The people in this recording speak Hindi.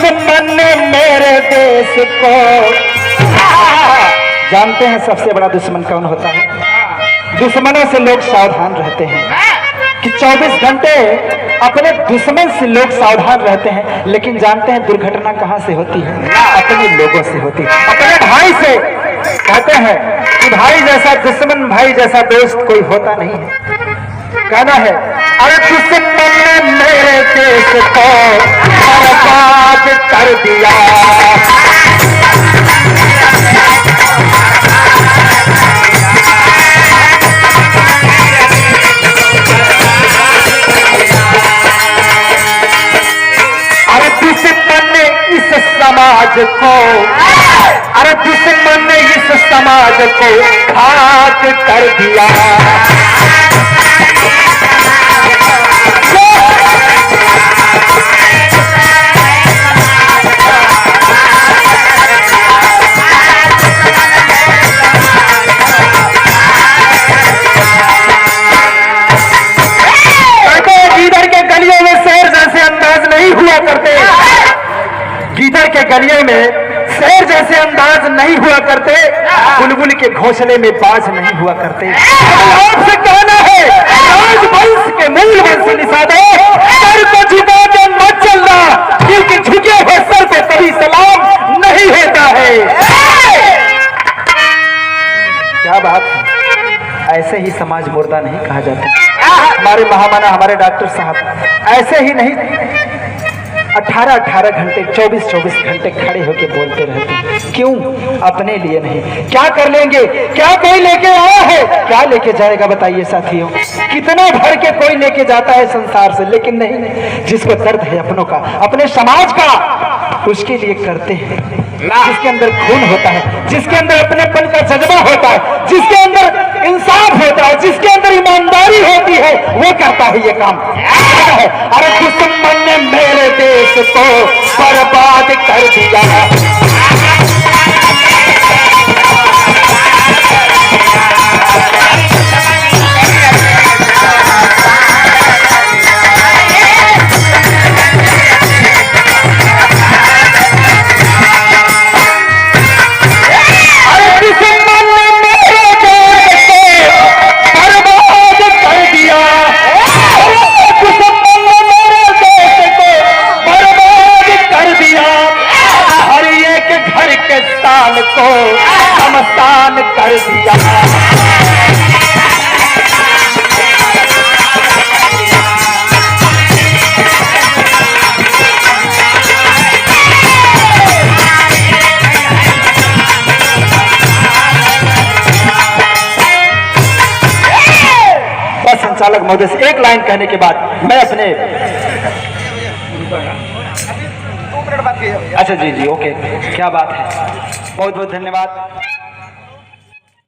दुश्मन ने मेरे देश को, जानते हैं सबसे बड़ा दुश्मन कौन होता है? दुश्मनों से लोग सावधान रहते हैं कि 24 घंटे अपने दुश्मन से लोग सावधान रहते हैं, लेकिन जानते हैं दुर्घटना कहां से होती है? अपने लोगों से होती है, अपने भाई से। कहते हैं कि भाई जैसा दुश्मन, भाई जैसा दोस्त कोई होता नहीं है। कहना है, अरे दुश्मन ने मेरे देश को बर्बाद कर दिया, अरे दुश्मन ने इस समाज को, अरे दुश्मन ने इस समाज को खाक कर दिया। गीदड़ के गलियों में शेर जैसे अंदाज नहीं हुआ करते, बुलबुल के घोंसले में बाज नहीं हुआ करते। आपसे कहना है, राजवंश के मूल वंश निषादो, सर को झुका के मत चलना, क्योंकि झुके हुए सर पे कभी सलाम नहीं होता है। क्या बात है, ऐसे ही समाज मुर्दा नहीं कहा जाता। हमारे महामाना, हमारे डॉक्टर साहब ऐसे ही नहीं 18-18 घंटे 24-24 घंटे खड़े होकर बोलते रहते हैं। क्यों? अपने लिए नहीं। क्या कर लेंगे? क्या कोई लेके आया है? क्या लेके जाएगा बताइए साथियों? कितना भर के कोई लेके जाता है संसार से, लेकिन नहीं, जिसको दर्द है अपनों का, अपने समाज का, उसके लिए करते हैं। जिसके अंदर खून होता है, जिसके अंदर अपनेपन का जज्बा होता है, जिसके अंदर इंसाफ होता है, जिसके अंदर ईमानदारी होती है, वो करता है ये काम। अरे दुश्मन ने मेरे देश को बर्बाद कर दिया, को समसान कर दिया। बस संचालक महोदय से एक लाइन कहने के बाद मैं अपने, अच्छा जी ओके, क्या बात है, बहुत बहुत धन्यवाद।